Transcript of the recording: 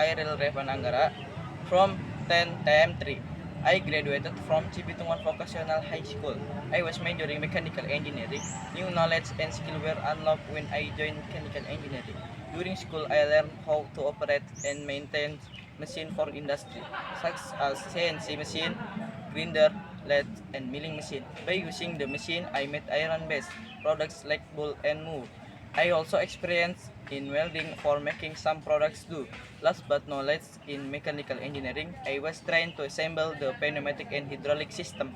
Aril Anggara from 10th 3. I graduated from Cibitung Vocational High School. I was majoring mechanical engineering. New knowledge and skill were unlocked when I joined mechanical engineering. During school, I learned how to operate and maintain machine for industry, such as CNC machine, grinder, lathe, and milling machine. By using the machine, I made iron-based products like bowl and move. I also experienced in welding for making some products too. Last but not least, in mechanical engineering, I was trained to assemble the pneumatic and hydraulic system.